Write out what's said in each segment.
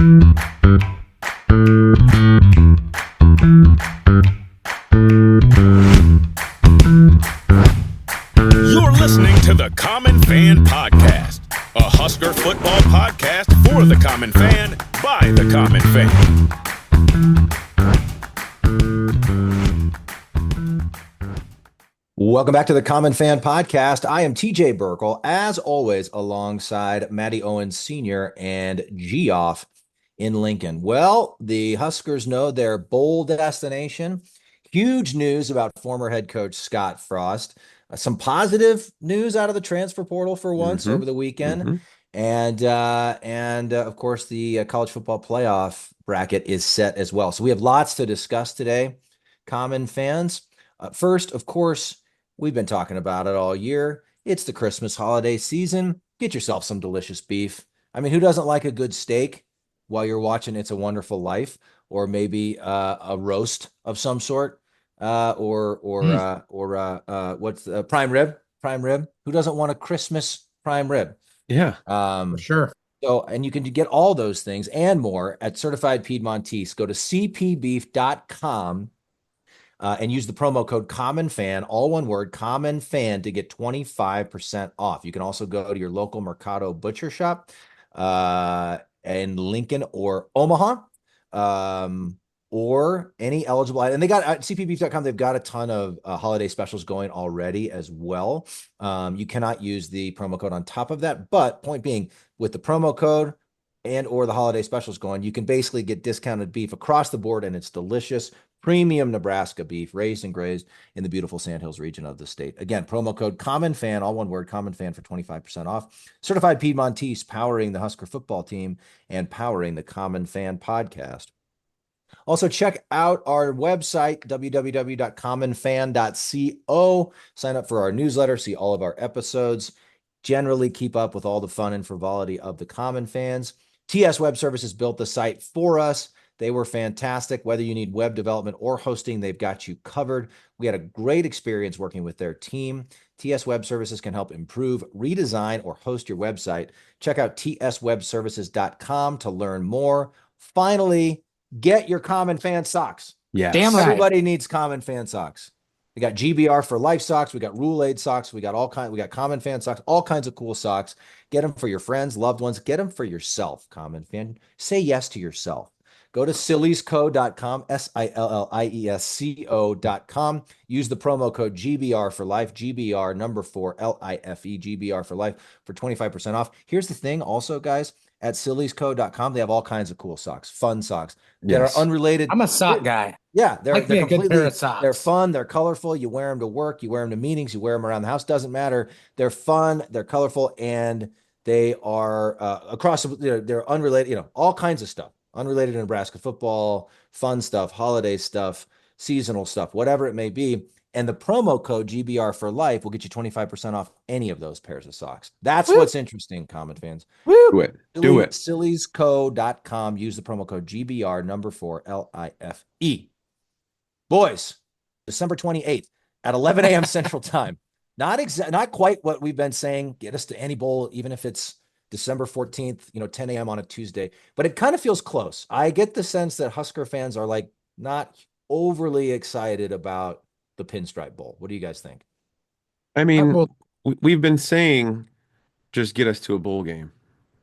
You're listening to the Common Fan Podcast, a Husker football podcast for the common fan, by the common fan. Welcome back to the Common Fan Podcast. I am TJ Burkle, as always, alongside Matty Owens Sr. and Geoff in Lincoln. Well, the Huskers know their bowl destination. Huge news about former head coach Scott Frost. Some positive news out of the transfer portal for once over the weekend. And of course, the college football playoff bracket is set as well. So we have lots to discuss today, Common fans. First, of course, we've been talking about it all year. It's the Christmas holiday season. Get yourself some delicious beef. I mean, who doesn't like a good steak while you're watching It's a Wonderful Life, or maybe a roast of some sort, or what's prime rib? Prime rib. Who doesn't want a Christmas prime rib? Yeah, for sure. So, and you can get all those things and more at Certified Piedmontese. Go to cpbeef.com. And use the promo code CommonFan, all one word, CommonFan, to get 25% off. You can also go to your local Mercado butcher shop in Lincoln or Omaha, or any eligible item. And they got at cpbeef.com, they've got a ton of holiday specials going already as well. You cannot use the promo code on top of that. But point being, with the promo code and or the holiday specials going, you can basically get discounted beef across the board, and it's delicious. Premium Nebraska beef, raised and grazed in the beautiful Sandhills region of the state. Again, promo code CommonFan, all one word, CommonFan, for 25% off. Certified Piedmontese, powering the Husker football team and powering the Common Fan Podcast. Also, check out our website, www.commonfan.co. Sign up for our newsletter, see all of our episodes. Generally keep up with all the fun and frivolity of the Common Fans. TS Web Services built the site for us. They were fantastic. Whether you need web development or hosting, they've got you covered. We had a great experience working with their team. TS Web Services can help improve, redesign, or host your website. Check out tswebservices.com to learn more. Finally, get your Common Fan socks. yeah. Damn right. Everybody needs Common Fan socks. We got GBR for Life socks. We got Rule Aid socks. We got we got Common Fan socks, all kinds of cool socks. Get them for your friends, loved ones. Get them for yourself, Common Fan. Say yes to yourself. Go to silliesco.com, SILLIESCO.com. Use the promo code GBR for life, GBR number 4, LIFE, GBR for life, for 25% off. Here's the thing also, guys, at silliesco.com, they have all kinds of cool socks, fun socks that are unrelated. I'm a sock guy. Yeah, they're Like me a good completely, pair of socks. they're fun, they're colorful. You wear them to work, you wear them to meetings, you wear them around the house, doesn't matter. They're fun, they're colorful, and they are they're unrelated, all kinds of stuff. Unrelated to Nebraska football, fun stuff, holiday stuff, seasonal stuff, whatever it may be. And the promo code GBR for life will get you 25% off any of those pairs of socks. That's what's interesting, Common Fans. Do it. Do it. Silliesco.com. Use the promo code GBR number 4, LIFE. Boys, December 28th at 11 a.m. Central Time. Not quite what we've been saying. Get us to any bowl, even if it's December 14th, 10 a.m. on a Tuesday, but it kind of feels close. I get the sense that Husker fans are like not overly excited about the Pinstripe Bowl. What do you guys think? I mean, we've been saying just get us to a bowl game,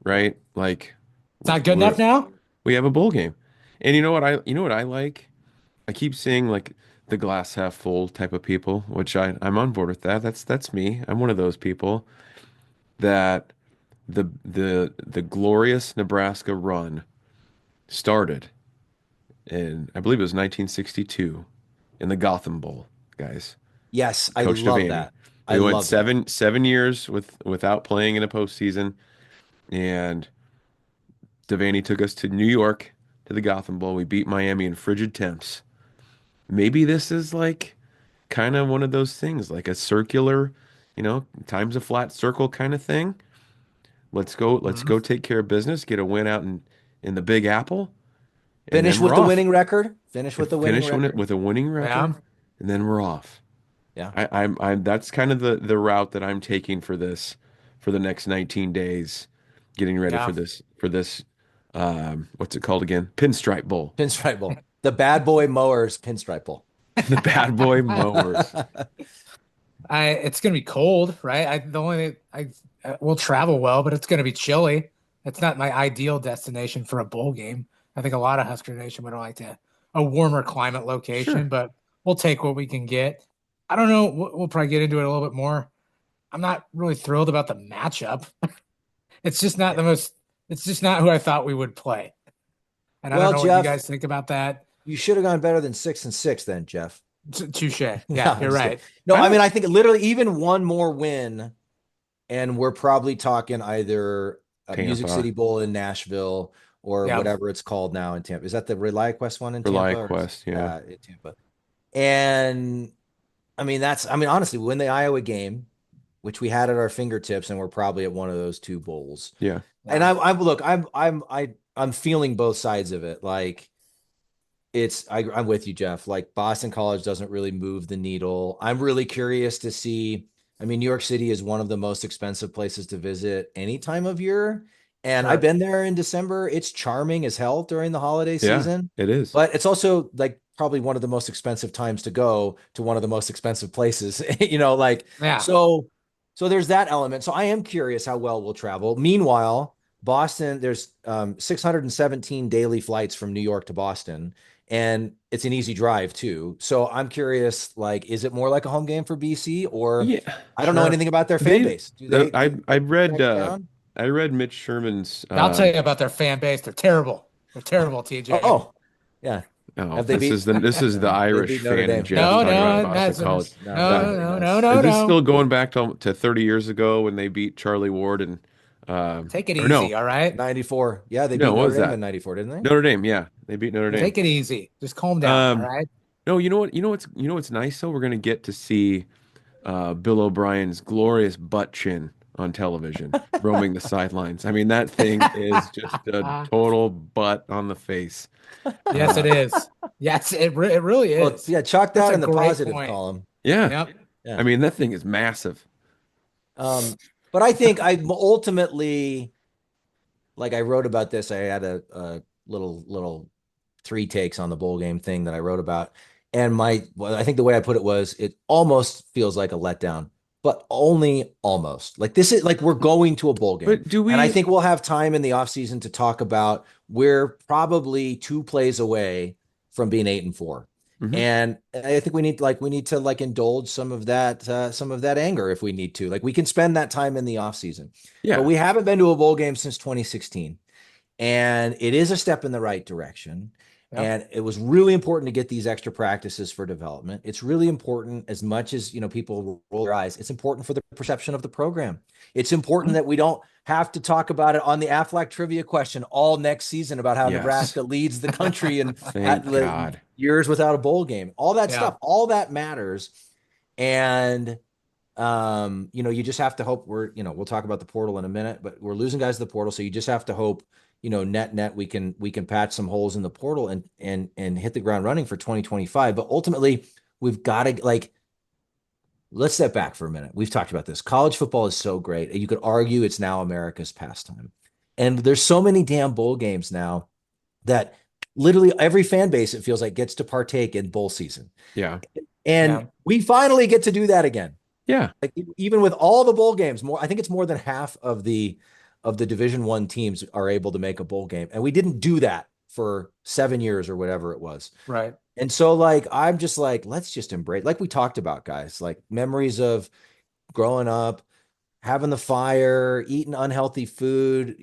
right? Like, It's not good enough now? we have a bowl game. And you know what I like? I keep seeing like the glass half full type of people, which I'm on board with that. That's me. I'm one of those people that the glorious Nebraska run started in, I believe it was 1962, in the Gotham Bowl, guys. Yes, Coach I love Devaney. that. We went seven years without playing in a postseason, and Devaney took us to New York to the Gotham Bowl. We beat Miami in frigid temps. Maybe this is like kind of one of those things, like a circular, times a flat circle kind of thing. Let's go take care of business, get a win out in the Big Apple. Finish with the winning record. Finish with a winning record. Yeah. And then we're off. Yeah. I'm that's kind of the route that I'm taking for the next 19 days, getting ready for this what's it called again? Pinstripe Bowl. Pinstripe Bowl. The Bad Boy Mowers Pinstripe Bowl. The Bad Boy Mowers. It's gonna be cold, right? The only we'll travel well, but it's gonna be chilly. It's not my ideal destination for a bowl game. I think a lot of Husker Nation would like a warmer climate location, Sure. but we'll take what we can get. I don't know. We'll probably get into it a little bit more. I'm not really thrilled about the matchup. It's just not the most. It's just not who I thought we would play. And I Well, don't know what Jeff, you guys think about that. you should have gone better than 6-6 then, Jeff. Touche. No, Yeah, I'm you're just right. kidding. No, I mean, I think literally even one more win, and we're probably talking either a Music Tampa. City Bowl in Nashville or Yeah. whatever it's called now in Tampa. Is that the ReliaQuest one in Tampa? ReliaQuest, yeah. In Tampa. And I mean, honestly, we win the Iowa game, which we had at our fingertips, and we're probably at one of those two bowls. Yeah. And I'm feeling both sides of it. Like I'm with you, Jeff. Like Boston College doesn't really move the needle. I'm really curious to see. I mean, New York City is one of the most expensive places to visit any time of year. And Sure. I've been there in December. It's charming as hell during the holiday season. It is. But it's also like probably one of the most expensive times to go to one of the most expensive places, Yeah. so there's that element. So I am curious how well we'll travel. Meanwhile, Boston, there's 617 daily flights from New York to Boston, and it's an easy drive too. So I'm curious, like, is it more like a home game for BC, or Yeah, I don't know sure. anything about their fan base. Do they? I read Mitch Sherman's. I'll tell you about their fan base. They're terrible. They're terrible, TJ. Oh, yeah. Oh, Have they this is the Irish beat Notre fan Dame? in Jeff No, talking no, about Boston College. no. Is this still going back to 30 years ago when they beat Charlie Ward and Take it or easy, no, all right? 94. Yeah, they beat No, what Notre was Dame that? in 94, didn't they? Notre Dame, yeah. They beat Notre Dame. Take it easy. Just calm down, all right? No, you know what? What's nice though? We're gonna get to see Bill O'Brien's glorious butt chin on television, roaming the sidelines. I mean, that thing is just a total butt on the face. Yes, it is. Yes, it really Well, is. yeah, chalk That's that a in the great positive point. column. Yeah. Yep. Yeah. I mean, that thing is massive. But I think I ultimately, like I wrote about this. I had a little 3 takes on the bowl game thing that I wrote about. And I think the way I put it was, it almost feels like a letdown, but only almost. Like this is like we're going to a bowl game. But do we? And I think we'll have time in the offseason to talk about we're probably 2 plays away from being 8-4. Mhm. And I think we need to indulge some of that anger if we need to. Like we can spend that time in the offseason. Yeah. But we haven't been to a bowl game since 2016. And it is a step in the right direction. Yep. And it was really important to get these extra practices for development. It's really important, as much as people roll their eyes. It's important for the perception of the program. It's important that we don't have to talk about it on the Aflac trivia question all next season about how Yes. Nebraska leads the country and Thank God. years without a bowl game. All that Yeah. stuff, all that matters. And you just have to hope we'll talk about the portal in a minute, but we're losing guys to the portal, so you just have to hope net we can patch some holes in the portal and hit the ground running for 2025. But ultimately, we've got to let's step back for a minute. We've talked about this. College football is so great. You could argue it's now America's pastime. And there's so many damn bowl games now that literally every fan base, it feels like, gets to partake in bowl season. Yeah. And we finally get to do that again. Yeah. Like even with all the bowl games, I think it's more than half of the Division I teams are able to make a bowl game. And we didn't do that for 7 years or whatever it was. Right. And so I'm just like, let's just embrace, like we talked about, guys, like memories of growing up, having the fire, eating unhealthy food,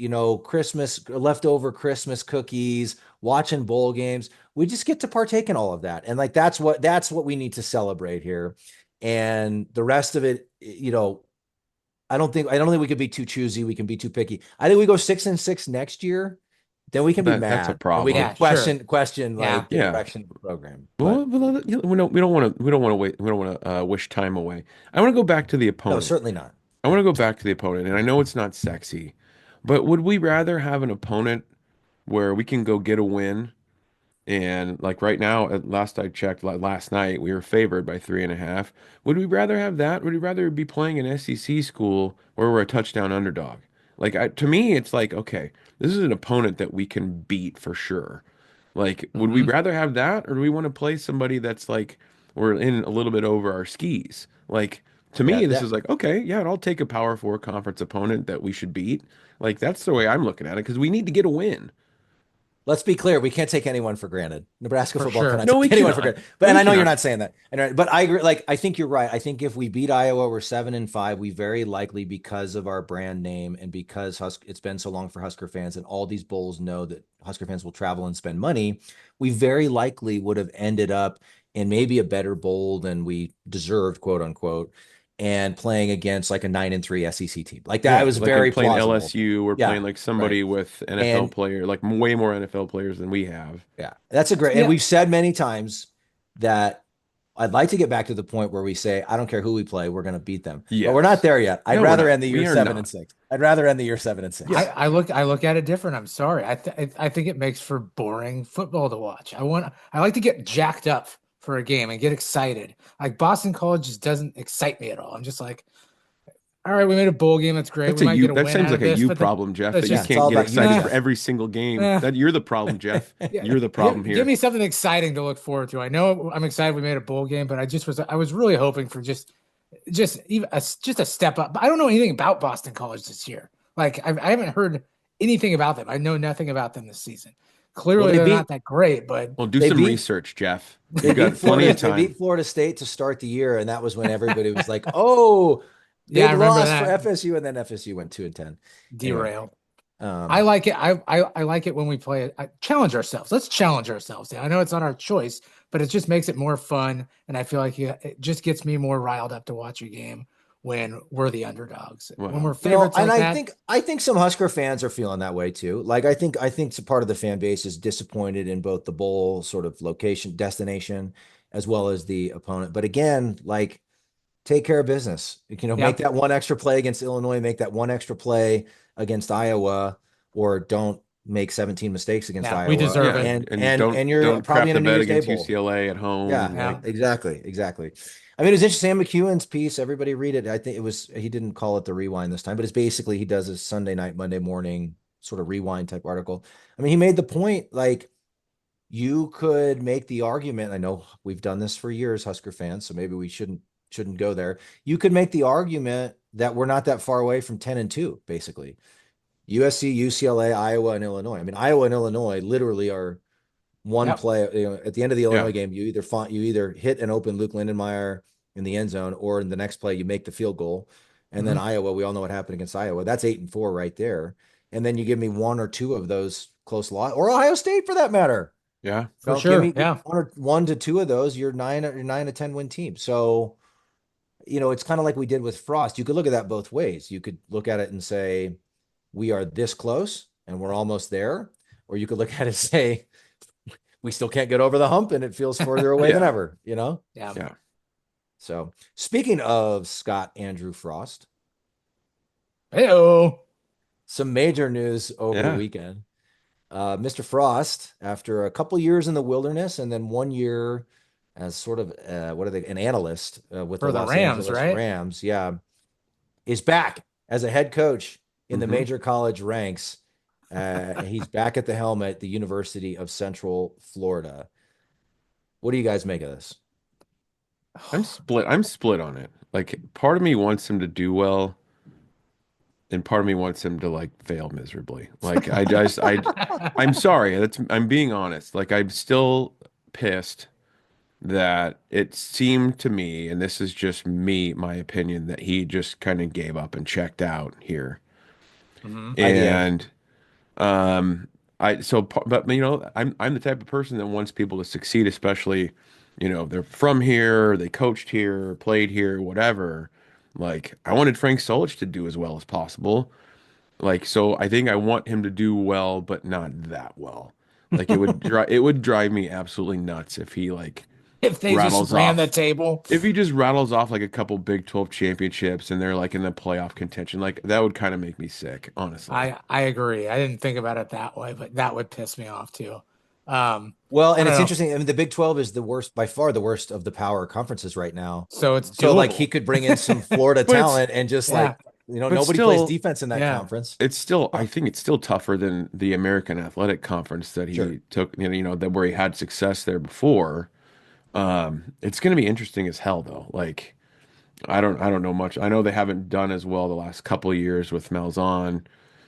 Christmas, leftover Christmas cookies, watching bowl games. We just get to partake in all of that. And that's what we need to celebrate here. And the rest of it, I don't think we could be too choosy. We can be too picky. I think we go 6-6 next year. Then we can be mad. That's a problem. We can question Yeah. the direction of the program. Well, we don't want to wish time away. I want to go back to the No, opponent. certainly not. I want to go back to the opponent, and I know it's not sexy, but would we rather have an opponent where we can go get a win? And like right now, at last I checked, last night, we were favored by 3.5. Would we rather have that? Would we rather be playing an SEC school where we're a touchdown underdog? Like to me, it's like, okay, this is an opponent that we can beat for sure. Like, would we Mhm. rather have that, or do we want to play somebody that's like we're in a little bit over our skis? Like to Yeah, me, this that is like, okay, yeah, I'll take a Power Four conference opponent that we should beat. Like that's the way I'm looking at it because we need to get a win. let's be clear, we can't take anyone for granted. Nebraska For football sure. cannot No, we take anyone for cannot. granted. But No, and we I know you're cannot. not saying that. But I agree. Like I think you're right. I think if we beat Iowa, we're 7-5. We very likely, because of our brand name and because it's been so long for Husker fans, and all these bowls know that Husker fans will travel and spend money. We very likely would have ended up in maybe a better bowl than we deserved, quote unquote, and playing against like a 9-3 SEC team. Like that Yeah, was like in very playing plausible. LSU, we're Yeah, playing like right. somebody with NFL And player, like way more NFL players than we have. yeah, that's a great. And Yeah. we've said many times that I'd like to get back to the point where we say, I don't care who we play, we're going to beat them. But we're not Yes. there yet. I'd No, we're rather not. end the We year are 7-6. not. I'd rather end the year 7-6. Yeah. I look at it different. I'm sorry. I think it makes for boring football to watch. I like to get jacked up for a game and get excited. Like Boston College just doesn't excite me at all. I'm just like, all right, we made a bowl game. That's great. That's We a might you. get a That win seems out like of a this, you but problem, Jeff, let's that you Yeah, just it's all can't get about you, excited for Jeff. every single game. eh, That you're the problem, Jeff. yeah, You're the problem give here. me something exciting to look forward to. I know I'm excited we made a bowl game, but I was really hoping for just a step up. I don't know anything about Boston College this year. Like I haven't heard anything about them. I know nothing about them this season. Well, Clearly, they're not that great, but Well, do they some beat research, Jeff. they You've beat got plenty Florida of they time. beat Florida State to start the year, and that was when everybody was like, "Oh, yeah, big I remember loss for that FSU," and then FSU went 2-10. Anyway, derailed. I um, like it. I like it when we play it. Challenge ourselves. Let's challenge ourselves. I know it's not our choice, but it just makes it more fun, and I feel like it just gets me more riled up to watch a game when we're the underdogs. When we're Well, favorites and like that, I think some Husker fans are feeling that way too. Like I think some part of the fan base is disappointed in both the bowl sort of location, destination, as well as the opponent. But again, like take care of business. Make yep. that one extra play against Illinois, make that one extra play against Iowa, or don't make 17 mistakes against Yeah, we Iowa. deserve yeah, it. and And you're don't probably crap in a the New bed Year's Day against bowl. UCLA at home. Yeah, Like, Yeah. exactly. I mean, it was interesting. Sam McEwen's piece, everybody read it. I think he didn't call it the rewind this time, but it's basically he does a Sunday night, Monday morning sort of rewind type article. I mean, he made the point like you could make the argument. I know we've done this for years, Husker fans, so maybe we shouldn't go there. You could make the argument that we're not that far away from 10-2, basically. USC, UCLA, Iowa, and Illinois. I mean, Iowa and Illinois literally are one Yep. play. At the end of the yeah, Illinois game, you either hit and open Luke Lindenmeyer in the end zone, or in the next play you make the field goal. And then Mhm. Iowa, we all know what happened against Iowa. That's 8-4 right there. And then you give me one or two of those close loss, or Ohio State for that matter. yeah. For Give sure. me Yeah. one to two of those. You're 9 to 10 win team. So it's kind of like we did with Frost. You could look at that both ways. You could look at it and say we are this close and we're almost there, or you could look at it and say we still can't get over the hump and it feels further away than Yeah. ever, Yeah. Yeah. So speaking of Scott Andrew Frost, Hey-oh. some major news over the Yeah. weekend. Mr. Frost, after a couple years in the wilderness and then 1 year as sort of an analyst with For the the Los Rams, Angeles right? Rams, is back as a head coach in the Mhm. major college ranks. He's back at the helm at the University of Central Florida. What do you guys make of this? I'm split. I'm split on it. Like, part of me wants him to do well, and part of me wants him to like fail miserably. Like, I'm sorry. I'm being honest. Like, I'm still pissed that it seemed to me, and this is just me, my opinion, that he just kind of gave up and checked out here. Mhm. Idea. And but I'm the type of person that wants people to succeed, especially, they're from here, they coached here, played here, whatever. Like, I wanted Frank Solich to do as well as possible. Like, so I think I want him to do well, but not that well. Like, it would drive me absolutely nuts if he like If they just rattles ran the off table. if he just rattles off like a couple Big 12 championships and they're like in the playoff contention. Like, that would kind of make me sick, honestly. I agree. I didn't think about it that way, but that would piss me off too. Well, I and don't it's know. interesting. I mean, the Big 12 is by far the worst of the power conferences right now. So it's So like doable. he could bring in some Florida But it's talent and just Yeah. But nobody plays still, defense in that Yeah. conference. I think it's still tougher than the American Athletic Conference that Sure. he took, that where he had success there before. It's going to be interesting as hell though. Like I don't know much. I know they haven't done as well the last couple of years with Malzahn,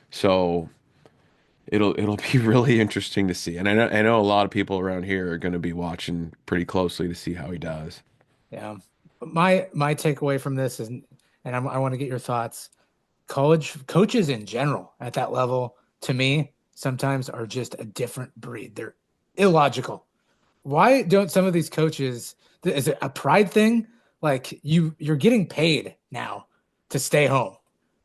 so it'll be really interesting to see. And I know a lot of people around here are going to be watching pretty closely to see how he does. Yeah. My takeaway from this is, and I want to get your thoughts. College coaches in general at that level, to me, sometimes are just a different breed. They're illogical. Why don't some of these coaches, is it a pride thing? Like you're getting paid now to stay home,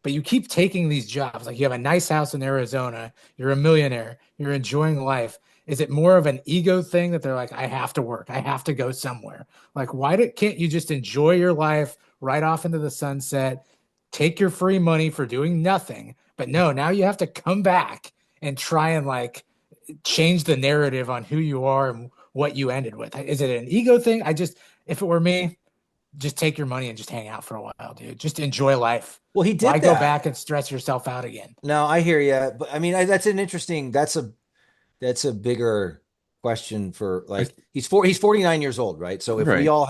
but you keep taking these jobs. Like you have a nice house in Arizona, you're a millionaire, you're enjoying life. Is it more of an ego thing that they're like, I have to work, I have to go somewhere? Like, can't you just enjoy your life right off into the sunset, take your free money for doing nothing? But no, now you have to come back and try and like change the narrative on who you are and what you ended with. Is it an ego thing? If it were me, just take your money and just hang out for a while, dude. Just enjoy life. Well, he did Why that. go back and stress yourself out again? No, I hear you, but I mean, that's a bigger question for like he's 49 years old, right? So if Right. we all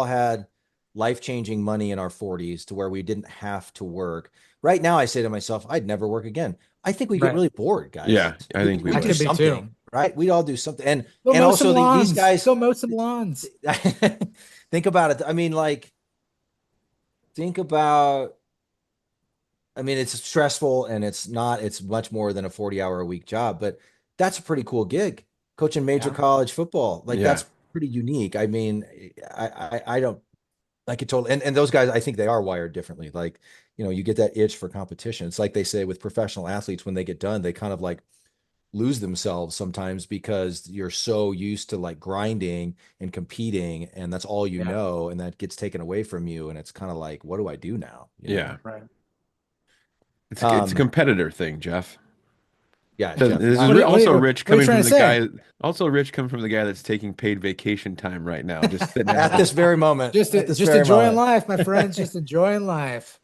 had life-changing money in our 40s to where we didn't have to work. Right now I say to myself, I'd never work again. I think we get Right. really bored, guys. Yeah, I think we We'd I do would. could be something, too. right? We'd all do something. And Go and mow also some lawns. these guys Go mow some lawns. think about it. I mean, like think about I mean, it's stressful and it's much more than a 40-hour a week job, but that's a pretty cool gig. Coaching major Yeah. college football. Like Yeah. that's pretty unique. I mean, I don't like it totally. And those guys, I think they are wired differently. Like, you get that itch for competition. It's like they say with professional athletes, when they get done, they kind of like lose themselves sometimes because you're so used to like grinding and competing and that's all you Yeah. know. And that gets taken away from you. And it's kind of like, what do I do now? Yeah. Right. It's a competitor thing, Jeff. Yeah, So Jeff. this What is are- also what are- rich what are you coming trying from to the say? guy. Also rich coming from the guy that's taking paid vacation time right now, just sitting At this very moment. Just At this just very enjoying moment. life, my friends. Just enjoying life.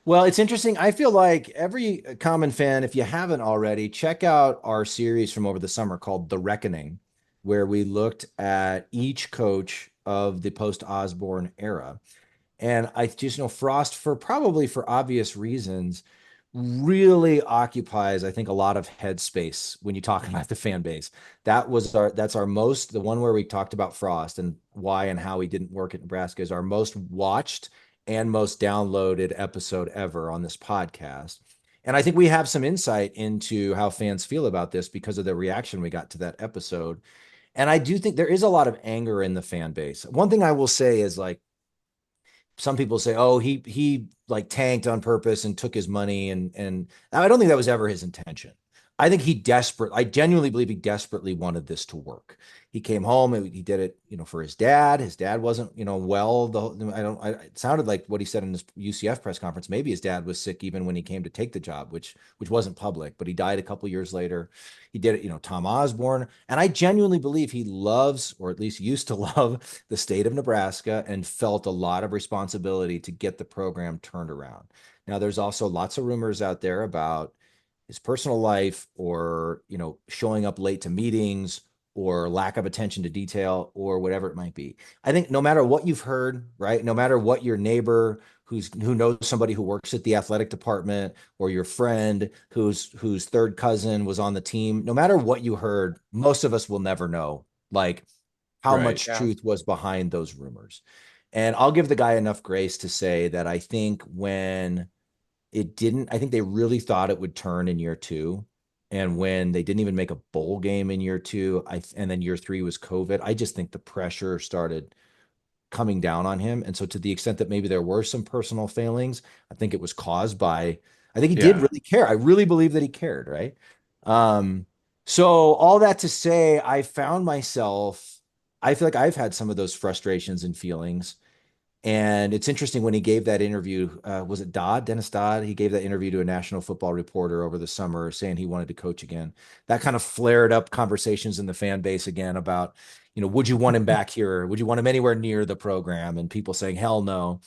Well, it's interesting. I feel like every common fan, if you haven't already, check out our series from over the summer called The Reckoning, where we looked at each coach of the post-Osborne era. And I just know Frost, for obvious reasons, really occupies, I think, a lot of headspace when you talk about the fan base. That's the one where we talked about Frost and why and how he didn't work at Nebraska is our most watched and most downloaded episode ever on this podcast. And I think we have some insight into how fans feel about this because of the reaction we got to that episode. And I do think there is a lot of anger in the fan base. One thing I will say is like, some people say, "Oh, he like tanked on purpose and took his money," and I don't think that was ever his intention. I genuinely believe he desperately wanted this to work. He came home and he did it, for his dad. His dad wasn't, well. It sounded like what he said in his UCF press conference. Maybe his dad was sick even when he came to take the job, which wasn't public. But he died a couple years later. He did it, Tom Osborne, and I genuinely believe he loves, or at least used to love, the state of Nebraska and felt a lot of responsibility to get the program turned around. Now, there's also lots of rumors out there about his personal life or, showing up late to meetings or lack of attention to detail or whatever it might be. I think no matter what you've heard, right? No matter what your neighbor who knows somebody who works at the athletic department or your friend whose third cousin was on the team, no matter what you heard, most of us will never know like how Right. much Yeah. truth was behind those rumors. And I'll give the guy enough grace to say that I think when it didn't, I think they really thought it would turn in year two. And when they didn't even make a bowl game in year two, and then year three was COVID, I just think the pressure started coming down on him. And so to the extent that maybe there were some personal failings, I think it was caused by, I think he did Yeah. really care. I really believe that he cared, right? So all that to say, I found myself, I feel like I've had some of those frustrations and feelings. And it's interesting when he gave that interview, was it Dennis Dodd? He gave that interview to a National Football Reporter over the summer saying he wanted to coach again. That kind of flared up conversations in the fan base again about, would you want him back here? Would you want him anywhere near the program? And people saying, hell no.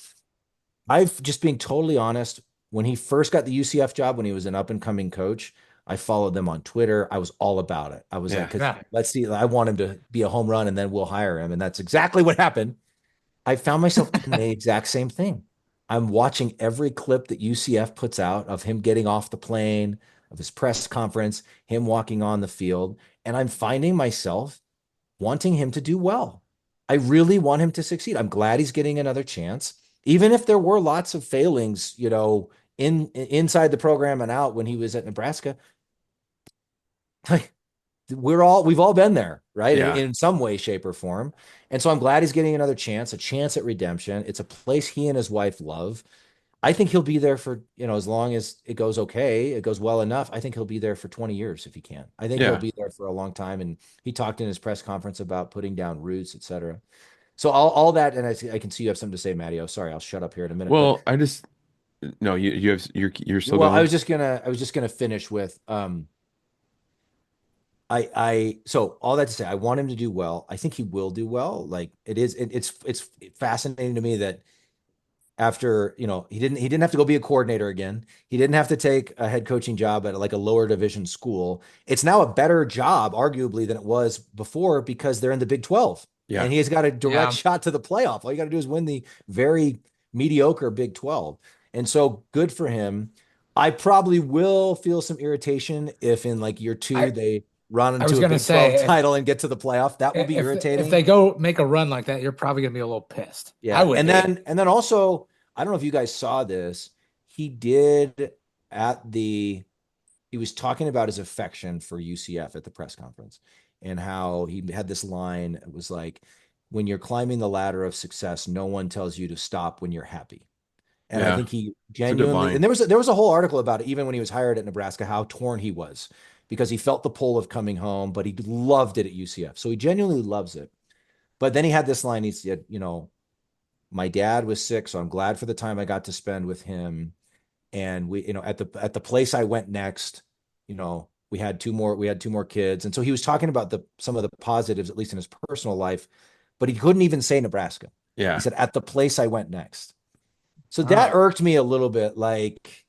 I've just being totally honest. When he first got the UCF job, when he was an up and coming coach, I followed them on Twitter. I was all about it. I was like, Yeah. because Yeah. let's see, I want him to be a home run and then we'll hire him. And that's exactly what happened. I found myself doing the exact same thing. I'm watching every clip that UCF puts out of him getting off the plane, of his press conference, him walking on the field, and I'm finding myself wanting him to do well. I really want him to succeed. I'm glad he's getting another chance, even if there were lots of failings, inside the program and out when he was at Nebraska. Like we've all been there, right? Yeah. In some way, shape, or form. And so I'm glad he's getting another chance, a chance at redemption. It's a place he and his wife love. I think he'll be there for, as long as it goes okay, it goes well enough. I think he'll be there for 20 years if he can. I think he'll Yeah. be there for a long time. And he talked in his press conference about putting down roots, et cetera. So all that, and I can see you have something to say, Matty. Oh, sorry, I'll shut up here in a minute. Well, I just no, you're still Well, I going. was just gonna finish with so all that to say, I want him to do well. I think he will do well. Like it's fascinating to me that after, he didn't have to go be a coordinator again. He didn't have to take a head coaching job at like a lower division school. It's now a better job, arguably, than it was before because they're in the Big 12. Yeah. And he has got a direct Yeah. shot to the playoff. All you got to do is win the very mediocre Big 12. And so good for him. I probably will feel some irritation if in like year two I they run I was into a gonna Big 12 say title and get to the playoff. That will be if irritating. they go make a run like that, you're probably gonna be a little pissed. Yeah. I would And be. then also, I don't know if you guys saw this. He did at the he was talking about his affection for UCF at the press conference and how he had this line. It was like, when you're climbing the ladder of success, no one tells you to stop when you're happy. And I Yeah. think he It's a good genuinely, line. and there was a whole article about it, even when he was hired at Nebraska, how torn he was because he felt the pull of coming home, but he loved it at UCF. So he genuinely loves it. But then he had this line. He said, my dad was sick, so I'm glad for the time I got to spend with him. And we, at the place I went next, we had two more kids. And so he was talking about some of the positives, at least in his personal life, but he couldn't even say Nebraska. He Yeah. said, at the place I went next. So that irked me a little bit. Like,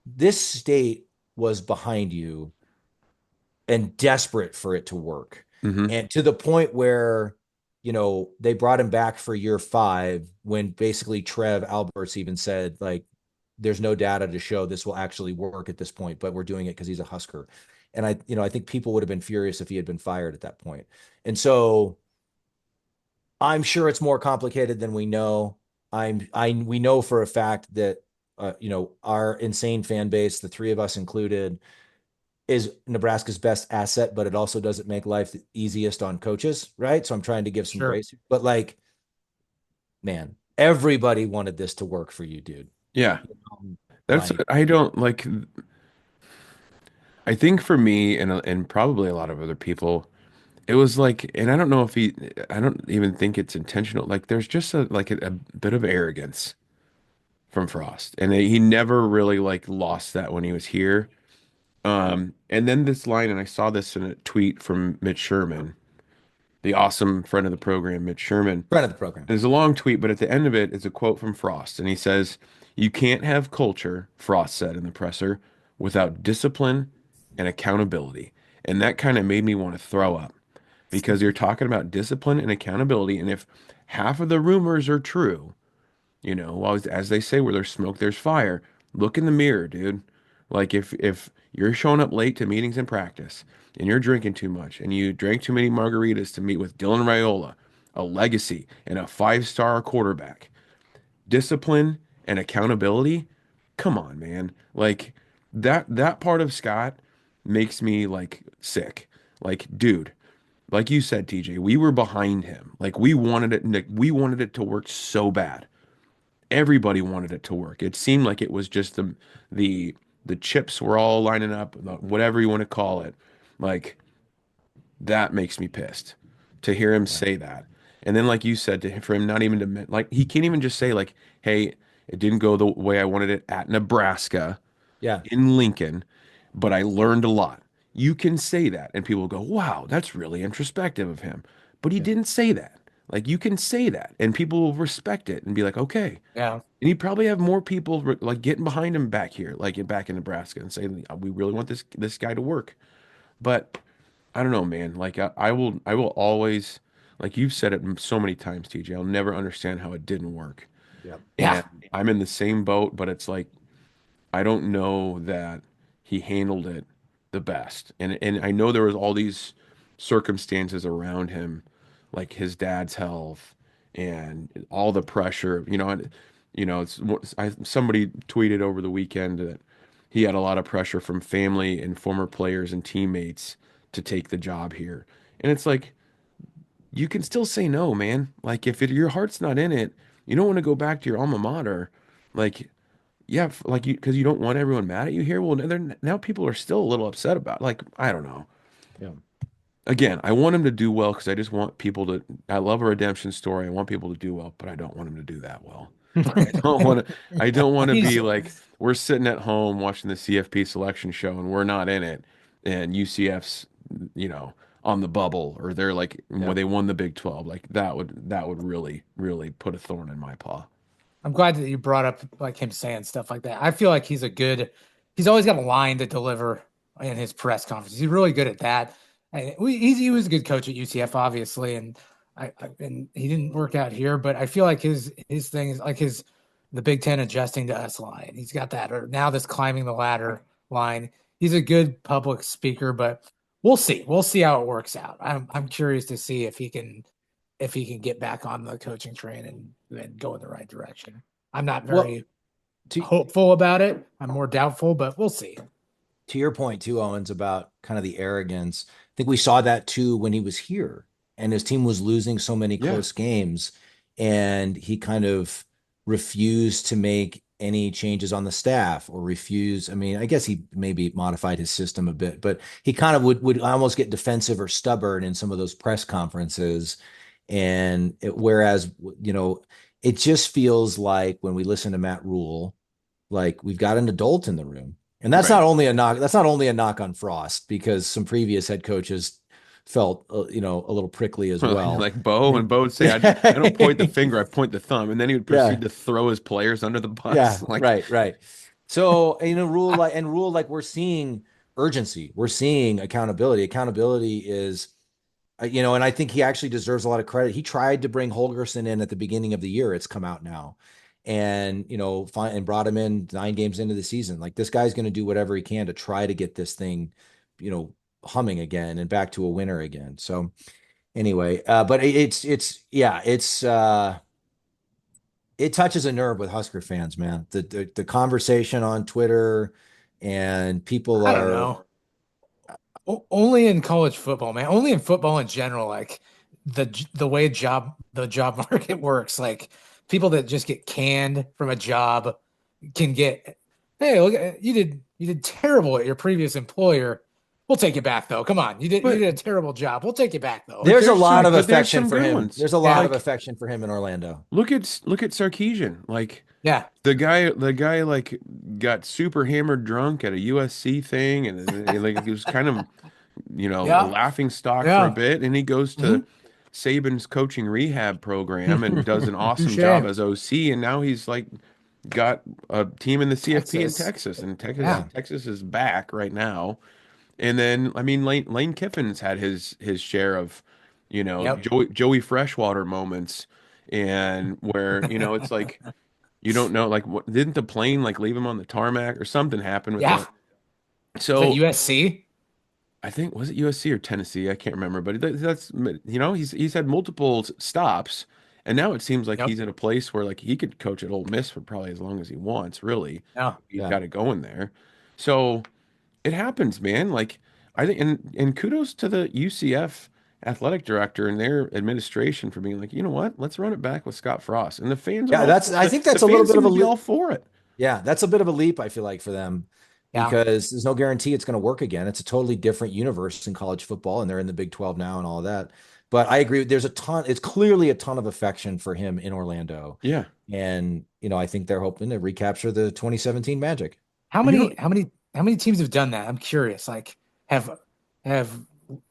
this state was behind you and desperate for it to work. Hmm. And to the point where, they brought him back for year 5 when basically Trev Alberts even said, like, there's no data to show this will actually work at this point, but we're doing it because he's a Husker. And I think people would have been furious if he had been fired at that point. And so I'm sure it's more complicated than we know. We know for a fact that, our insane fan base, the three of us included, is Nebraska's best asset, but it also doesn't make life the easiest on coaches, right? So I'm trying to give some Sure. grace, but like, man, everybody wanted this to work for you, dude. Yeah. That's Like, I don't like. I think for me and probably a lot of other people, it was like, and I don't even think it's intentional. Like, there's just a bit of arrogance from Frost, and he never really like lost that when he was here. And then this line, and I saw this in a tweet from Mitch Sherman, the awesome friend of the program, Mitch Sherman. friend of the program. It's a long tweet, but at the end of it is a quote from Frost, and he says, "You can't have culture," Frost said in the presser, "without discipline and accountability." And that kind of made me want to throw up because you're talking about discipline and accountability, and if half of the rumors are true, well, as they say, where there's smoke, there's fire. Look in the mirror, dude. Like, if you're showing up late to meetings and practice and you're drinking too much and you drank too many margaritas to meet with Dylan Raiola, a legacy and a five-star quarterback, discipline and accountability, come on, man. Like, that part of Scott makes me like sick. Like, dude, like you said, TJ, we were behind him. Like, we wanted it to work so bad. Everybody wanted it to work. It seemed like it was just the the chips were all lining up, whatever you want to call it. Like, that makes me pissed to hear him Yeah. say that. And then, like you said, for him not even to, like, he can't even just say like, "Hey, it didn't go the way I wanted it at Nebraska Yeah. in Lincoln, but I learned a lot." You can say that, and people go, "Wow, that's really introspective of him." But he Yeah. didn't say that. Like you can say that and people will respect it and be like, okay. Yeah. And he'd probably have more people like getting behind him back here, like back in Nebraska and saying, we really want this guy to work. But I don't know, man. Like I will always, like you've said it so many times, TJ. I'll never understand how it didn't work. Yep. Yeah. And I'm in the same boat, but it's like I don't know that he handled it the best. And I know there was all these circumstances around him, like his dad's health and all the pressure, somebody tweeted over the weekend that he had a lot of pressure from family and former players and teammates to take the job here. And it's like you can still say no, man. Like if your heart's not in it, you don't want to go back to your alma mater. Like yeah, like because you don't want everyone mad at you here. Well, now people are still a little upset about. Like I don't know. Yeah. Again, I want him to do well because I just want people to. I love a redemption story. I want people to do well, but I don't want him to do that well. I don't want to. I don't want to be He's like we're sitting at home watching the CFP selection show and we're not in it, and UCF's on the bubble or they're like when Yep. they won the Big 12. Like that would really put a thorn in my paw. I'm glad that you brought up like him saying stuff like that. I feel like he's always got a line to deliver in his press conferences. He's really good at that. And he was a good coach at UCF, obviously, and and he didn't work out here, but I feel like his thing is like the Big Ten adjusting to us line. He's got that, or now this climbing the ladder line. He's a good public speaker, but we'll see. We'll see how it works out. I'm curious to see if he can get back on the coaching train and go in the right direction. I'm not very to, hopeful about it. I'm more doubtful, but we'll see. to your point too, Owens, about kind of the arrogance. I think we saw that too when he was here and his team was losing so many Yeah. close games and he kind of refused to make any changes on the staff or refuse. I mean, I guess he maybe modified his system a bit, but he kind of would almost get defensive or stubborn in some of those press conferences. Whereas, it just feels like when we listen to Matt Rule, like we've got an adult in the room. And that's Right. not only a knock. That's not only a knock on Frost because some previous head coaches felt, a little prickly as well. Like Bo, and Bo would say, I don't point the finger, I point the thumb. And then he would proceed to throw his players under the bus. Yeah, Like, right. So, Rule, like we're seeing urgency. We're seeing accountability. Accountability is, and I think he actually deserves a lot of credit. He tried to bring Holgerson in at the beginning of the year. It's come out now. And, and brought him in 9 games into the season. Like this guy's going to do whatever he can to try to get this thing, humming again and back to a winner again. So anyway, but it touches a nerve with Husker fans, man. The conversation on Twitter and people I don't are, know. Only in college football, man. Only in football in general, like the way the job market works, like people that just get canned from a job can get, hey, look, you did terrible at your previous employer. We'll take you back though. Come on, you did a terrible job. We'll take you back though. there's a lot of there's affection some for good him. ones. There's a lot Like, of affection for him in Orlando. look at Sarkisian. Like Yeah, the guy like got super hammered drunk at a USC thing, and like he was kind of Yeah. a laughing stock for Yeah. a bit, and he goes to Saban's coaching rehab program and does an awesome Touche. job as OC, and now he's like got a team in the CFP in Texas. Texas, and Yeah. Texas is back right now. And then I mean Lane Kiffin's had his share of Yep. Joey Freshwater moments, and where it's like you don't know, like what didn't the plane like leave him on the tarmac or something happened with Yeah. that. Is So that USC? I think was it USC or Tennessee? I can't remember, but that's he's had multiple stops, and now it seems like Yep. he's in a place where like he could coach at Ole Miss for probably as long as he wants. Really, Yeah. he's Yeah. got it going there. So it happens, man. Like I think, and kudos to the UCF athletic director and their administration for being like, you know what, let's run it back with Scott Frost, and the fans. Yeah, I think that's the a little fans bit of seem a to be all leap. for it. Yeah, that's a bit of a leap, I feel like, for them Yeah. because there's no guarantee it's going to work again. It's a totally different universe in college football, and they're in the Big 12 now and all of that. But I agree. It's clearly a ton of affection for him in Orlando. Yeah. And, I think they're hoping to recapture the 2017 magic. How You many how many teams have done that? I'm curious. Like have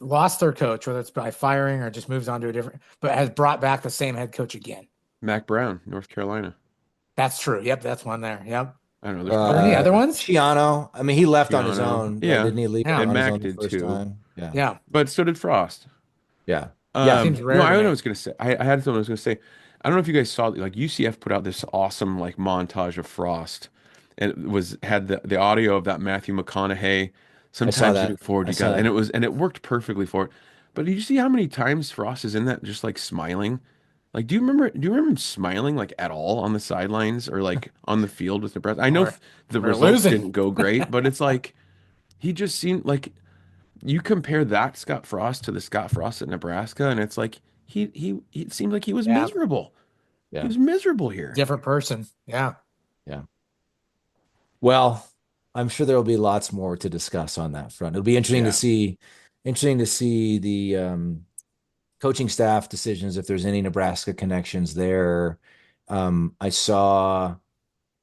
lost their coach, whether it's by firing or just moves on to a different, but has brought back the same head coach again. Mac Brown, North Carolina. That's true. Yep, that's one there. Yep. I don't know. There's Are there any probably other ones? Chiano. I mean, he left on his Keanu. own, right? Yeah, Didn't he leave Yeah. and on his Mac own the did first too. time? Yeah. Yeah. But so did Frost. Yeah. Yeah. Seems rare No, to I me. was gonna say. I had something I was gonna say. I don't know if you guys saw like UCF put out this awesome like montage of Frost, and it was had the audio of that Matthew McConaughey. I saw Sometimes you that. look forward I to saw God, that. and it worked perfectly for it. But did you see how many times Frost is in that just like smiling? Like, do you remember him smiling like at all on the sidelines or like on the field with Nebraska? I know Or the we're results losing. didn't go great, but it's like he just seemed like you compare that Scott Frost to the Scott Frost at Nebraska, and it's like he it seemed like he was Yeah. miserable. He Yeah. was miserable here. Different person. Yeah. Yeah. Well, I'm sure there will be lots more to discuss on that front. It'll be Yeah. interesting to see the coaching staff decisions if there's any Nebraska connections there. I saw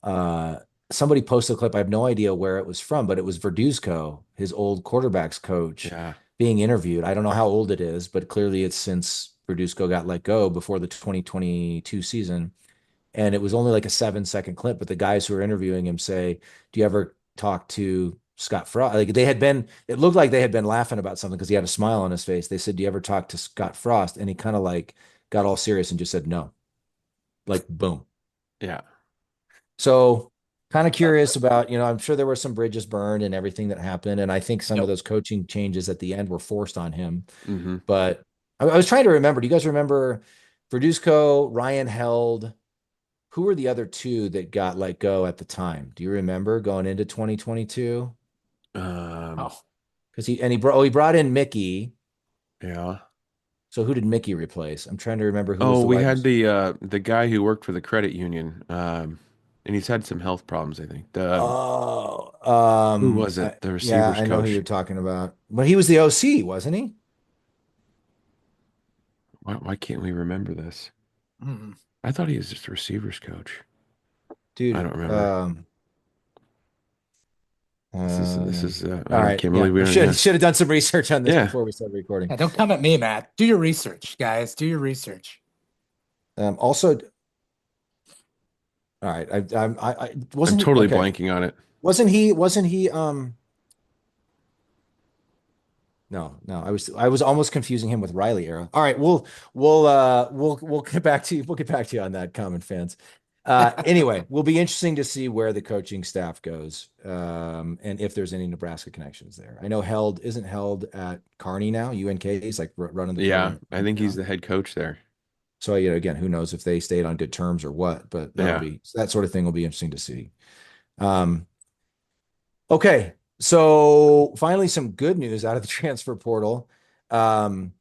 uh, somebody posted a clip. I have no idea where it was from, but it was Verduzco, his old quarterbacks coach, Yeah. being interviewed. I don't know how old it is, but clearly it's since Verduzco got let go before the 2022 season. And it was only like a 7-second clip, but the guys who were interviewing him say, "Do you ever talk to Scott Frost?" Like they had been, it looked like they had been laughing about something because he had a smile on his face. They said, "Do you ever talk to Scott Frost?" And he kind of like got all serious and just said no, like boom. Yeah. So kind of curious about, I'm sure there were some bridges burned and everything that happened. And I think some of Yep. those coaching changes at the end were forced on him. Hmm. But I was trying to remember. Do you guys remember Verduzco, Ryan Held? Who were the other two that got let go at the time? Do you remember going into 2022? Um, Oh, Because he brought in Mickey. yeah. So who did Mickey replace? I'm trying to remember who was Oh, the we wide had receiver. the guy who worked for the credit union, and he's had some health problems, I think. The Oh, who was it? The yeah, receivers I know who coach. you're talking about. But he was the OC, wasn't he? Why can't we remember this? mm. I thought he was just a receivers coach. I Dude, don't remember. This is all I right. can't Yeah, believe we we don't. Yeah. should have done some research on this Yeah. before we started recording. Yeah, don't come at me, Matt. Do your research, guys. Do your research. Also, all right. I I'm wasn't he totally okay? blanking on it. Wasn't he? No, I was almost confusing him with Riley Arrow. All right, we'll get back to you. We'll get back to you on that, common fans. Anyway, will be interesting to see where the coaching staff goes, and if there's any Nebraska connections there. I know Held isn't Held at Kearney now. UNK is like running the Yeah, program I think he's now. the head coach there. So again, who knows if they stayed on good terms or what? But Yeah. that sort of thing will be interesting to see. Um, Okay, so finally, some good news out of the transfer portal. Um,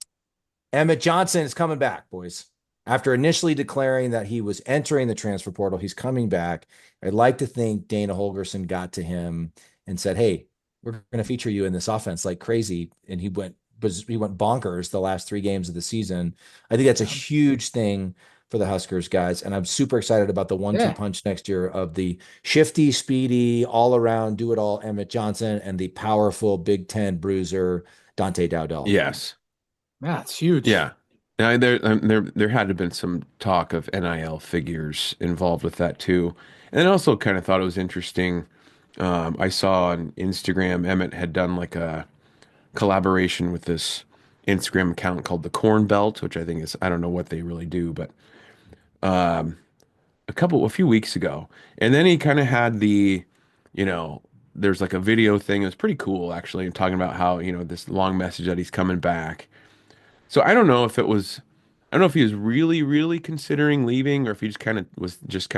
Emmett Johnson is coming back, boys. After initially declaring that he was entering the transfer portal, he's coming back. I'd like to think Dana Holgerson got to him and said, "Hey, we're going to feature you in this offense like crazy," and he went bonkers the last 3 games of the season. I think that's a huge thing for the Huskers guys, and I'm super excited about the 1-2 Yeah. punch next year of the shifty, speedy, all around, do it all Emmett Johnson and the powerful Big Ten bruiser Dante Dowdell. Yes. Yeah, it's huge. Yeah. Now, there had to have been some talk of NIL figures involved with that too. And I also kind of thought it was interesting. I saw on Instagram Emmett had done like a collaboration with this Instagram account called the Corn Belt, which I think is I don't know what they really do, but a few weeks ago. And then he kind of had you know, there's like a video thing. It was pretty cool actually, talking about how, this long message that he's coming back. So I don't know if he was really, really considering leaving or if he just kind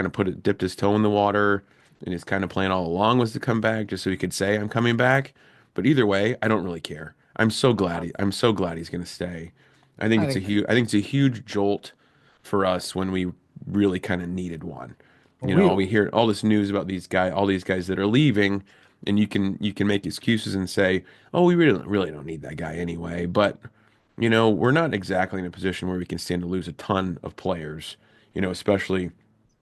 of dipped his toe in the water and his kind of plan all along was to come back just so he could say I'm coming back. But either way, I don't really care. I'm so glad he's going to stay. I think I think it's a huge jolt for us when we really kind of needed one. We we hear all this news about all these guys that are leaving, and you can make excuses and say, "Oh, we really don't need that guy anyway." But we're not exactly in a position where we can stand to lose a ton of players, especially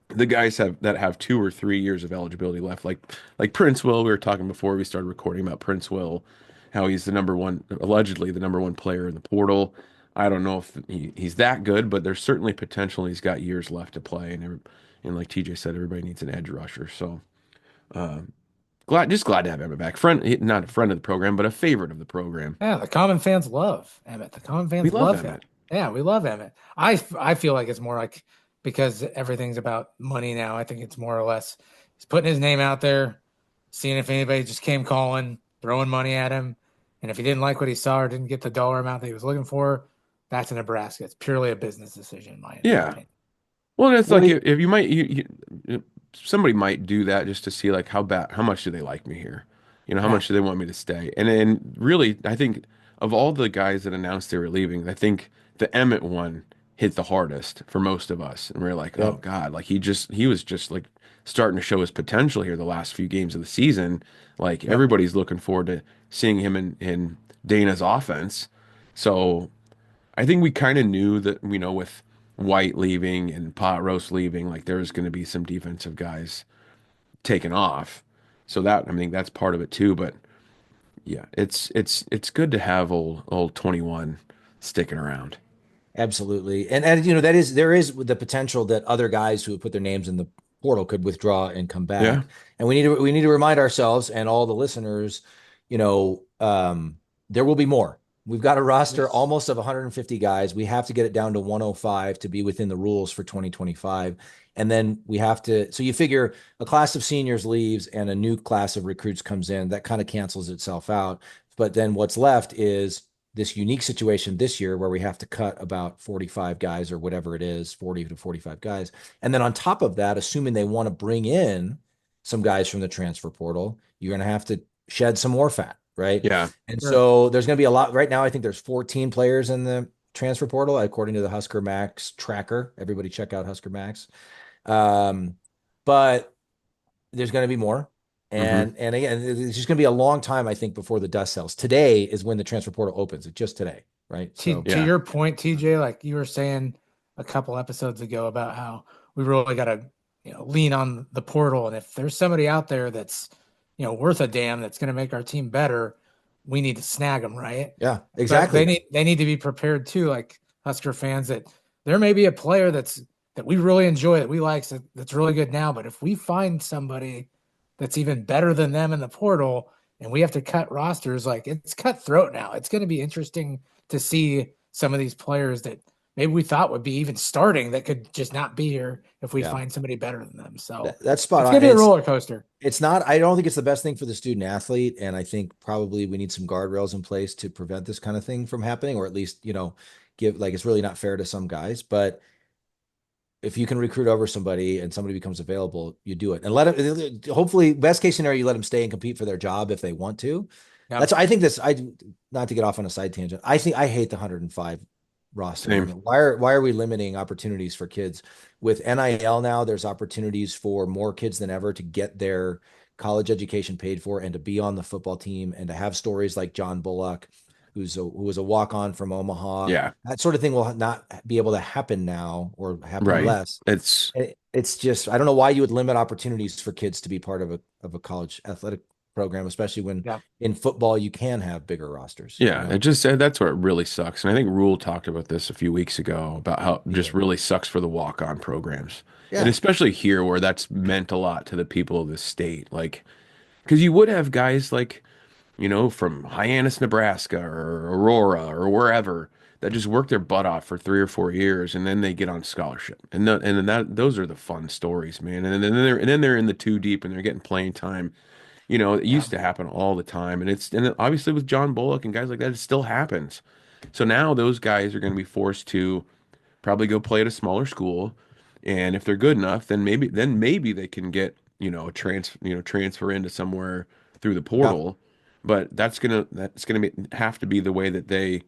the guys that have 2 or 3 years of eligibility left, like Prince Will. We were talking before we started recording about Prince Will how he's allegedly the number one player in the portal. I don't know if he's that good, but there's certainly potential. He's got years left to play, and like TJ said, everybody needs an edge rusher. So uh, glad to have Emmett back. Not a friend of the program, but a favorite of the program. Yeah, the common fans love Emmett. The common We fans love love him. Emmett. Yeah, we love Emmett. I feel like it's more like because everything's about money now. I think it's more or less he's putting his name out there, seeing if anybody just came calling, throwing money at him, and if he didn't like what he saw or didn't get the dollar amount that he was looking for, that's a Nebraska. It's purely a business decision, in my Yeah. opinion. Well, and it's What like do you, if somebody might do that just to see like how much do they like me here? How Yeah, much do they want me to stay? And really, I think of all the guys that announced they were leaving, I think the Emmett one hit the hardest for most of us. And we are like, oh yep, God, like he was just like starting to show his potential here the last few games of the season. Like yep. everybody's looking forward to seeing him in Dana's offense. So I think we kind of knew that, with White leaving and Pot Roast leaving, like there was going to be some defensive guys taken off. So that, I think that's part of it too. But yeah, it's good to have old 21 sticking around. Absolutely. And there is the potential that other guys who have put their names in the portal could withdraw and come Yeah. back. And we need to remind ourselves and all the listeners, there will be more. We've got a roster yes. almost of 150 guys. We have to get it down to 105 to be within the rules for 2025. And then we have to, so you figure a class of seniors leaves and a new class of recruits comes in, that kind of cancels itself out. But then what's left is this unique situation this year where we have to cut about 45 guys or whatever it is, 40 to 45 guys. And then on top of that, assuming they want to bring in some guys from the transfer portal, you're going to have to shed some more fat, right? Yeah. And Sure. so there's going to be a lot right now. I think there's 14 players in the transfer portal, according to the Husker Max tracker. Everybody check out Husker Max. But there's going to be more. Hmm. And again, it's just going to be a long time, I think, before the dust settles. Today is when the transfer portal opens. It's just today, right? To So to Yeah. your point, TJ, like you were saying a couple episodes ago about how we really got to, lean on the portal, and if there's somebody out there that's, worth a damn that's going to make our team better, we need to snag them, right? yeah, But they exactly. need to be prepared too, like Husker fans, that there may be a player that we really enjoy that we like that's really good now, but if we find somebody that's even better than them in the portal and we have to cut rosters, like it's cutthroat now. It's going to be interesting to see some of these players that maybe we thought would be even starting that could just not be here if we Yeah, find somebody better than them. So that's spot it's on. going to be a roller coaster. It's not, I don't think it's the best thing for the student athlete. And I think probably we need some guardrails in place to prevent this kind of thing from happening, or at least, give like it's really not fair to some guys. But if you can recruit over somebody and somebody becomes available, you do it and let them. Hopefully, best case scenario, you let them stay and compete for their job if they want to. Yeah. That's I think this. I not to get off on a side tangent. I think I hate the 105 roster Same. limit. Why are we limiting opportunities for kids with NIL now? There's opportunities for more kids than ever to get their college education paid for and to be on the football team and to have stories like John Bullock, who was a walk on from Omaha. Yeah. That sort of thing will not be able to happen now or happen Right. less. It's It's just I don't know why you would limit opportunities for kids to be part of a college athletic program, especially when Yeah. in football you can have bigger rosters. Yeah, it just that's where it really sucks. And I think Rule talked about this a few weeks ago about how it just Yeah. really sucks for the walk-on programs. And Yeah. especially here where that's meant a lot to the people of the state. Like, because you would have guys like, from Hyannis, Nebraska or Aurora or wherever that just work their butt off for 3 or 4 years and then they get on scholarship. And then those are the fun stories, man. And then they're in the two deep and they're getting playing time. It Yeah. used to happen all the time, and obviously with John Bullock and guys like that, it still happens. So now those guys are going to be forced to probably go play at a smaller school, and if they're good enough, then maybe they can get transfer into somewhere through the Yeah. portal. But have to be the way that they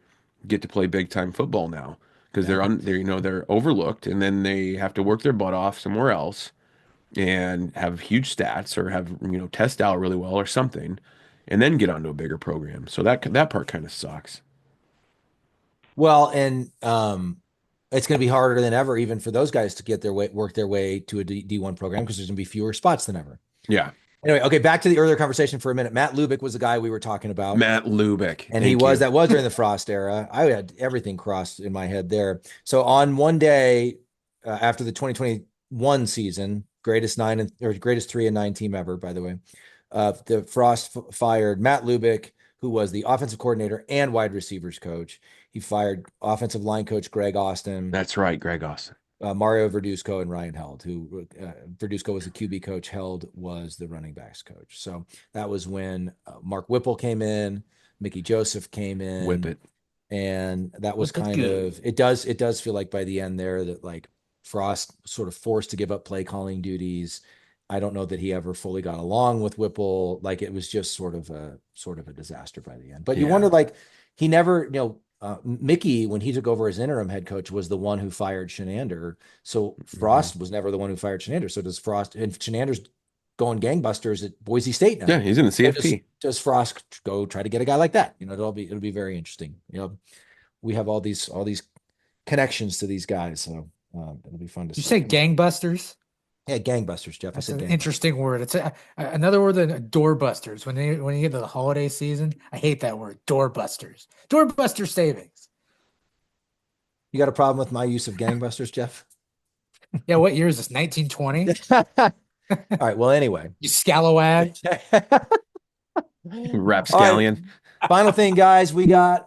get to play big time football now because Yeah. they're overlooked, and then they have to work their butt off somewhere else and have huge stats or have test out really well or something and then get onto a bigger program. So that part kind of sucks. Well, and it's going to be harder than ever, even for those guys to get work their way to a D1 program because there's going to be fewer spots than ever. Yeah. Anyway, okay, back to the earlier conversation for a minute. Matt Lubick was the guy we were talking about. Matt Lubick. And Thank you. that was during the Frost era. I had everything crossed in my head there. So on one day after the 2021 season, greatest 3-9 team ever, by the way, the Frost fired Matt Lubick, who was the offensive coordinator and wide receivers coach. He fired offensive line coach Greg Austin. That's right, Greg Austin. Mario Verduzco and Ryan Held, who Verduzco was the QB coach, Held was the running backs coach. So that was when Mark Whipple came in, Mickey Joseph came in. Whip it. And that was it does feel like by the end there that like Frost sort of forced to give up play calling duties. I don't know that he ever fully got along with Whipple. Like it was just sort of a disaster by the end. But you wonder, like, he never, Mickey, when he took over as interim head coach, was the one who fired Shenander. So Frost was never the one who fired Shenander. So does Frost, and Shenander's going gangbusters at Boise State now. Yeah, he's in the CFP. Does Frost go try to get a guy like that? It'll be very interesting. We have all these connections to these guys, so it'll be fun to see. You say gangbusters? Yeah, gangbusters, Jeff. That's I said an interesting word. It's another word than doorbusters. When you get to the holiday season, I hate that word. Doorbusters. Doorbuster savings. You got a problem with my use of gangbusters, Jeff? Yeah, what year is this? 1920? All right. Well, anyway. You scalawag. Rapscallion. Right. Final thing, guys, we got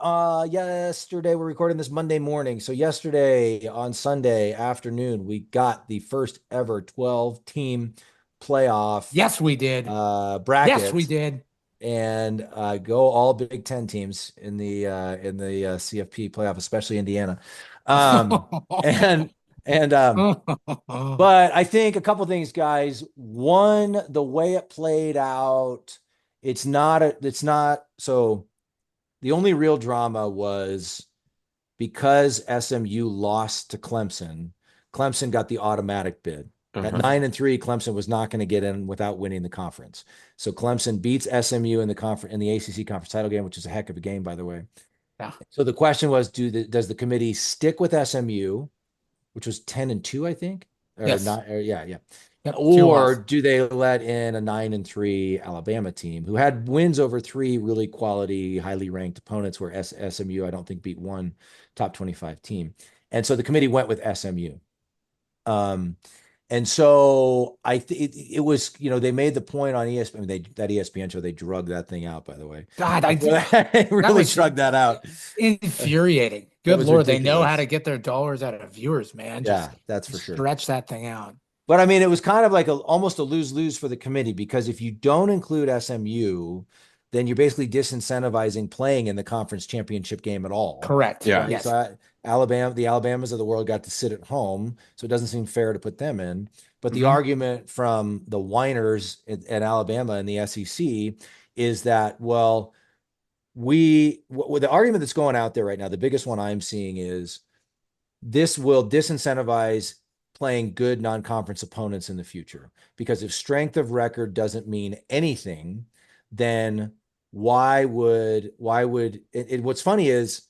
yesterday, we're recording this Monday morning. So yesterday on Sunday afternoon, we got the first ever 12-team playoff. Yes, we did. Bracket. Yes, we did. And go all Big Ten teams in the CFP playoff, especially Indiana. But I think a couple things, guys. One, the way it played out, it's not so the only real drama was because SMU lost to Clemson. Clemson got the automatic bid. At 9-3, Clemson was not going to get in without winning the conference. So Clemson beats SMU in the ACC conference title game, which is a heck of a game, by the way. Yeah. So the question was, does the committee stick with SMU, which was 10-2, I think? Yes. Yeah. Yep, or do they let in a 9-3 Alabama team who had wins over 3 really quality, highly ranked opponents, where SMU, I don't think, beat one top 25 team. And so the committee went with SMU. And so it was, they made the point on ESPN, that ESPN show, they drug that thing out, by the way. God, they really drug that out. Infuriating. Good Lord, ridiculous. They know how to get their dollars out of viewers, man. Yeah, that's for sure. Stretch that thing out. But I mean, it was kind of like almost a lose-lose for the committee, because if you don't include SMU, then you're basically disincentivizing playing in the conference championship game at all. Correct. Yeah. Yes. So the Alabamas of the world got to sit at home, so it doesn't seem fair to put them in. But the argument from the whiners at Alabama and the SEC is that, well, the argument that's going out there right now, the biggest one I'm seeing is this will disincentivize playing good non-conference opponents in the future, because if strength of record doesn't mean anything, then why would what's funny is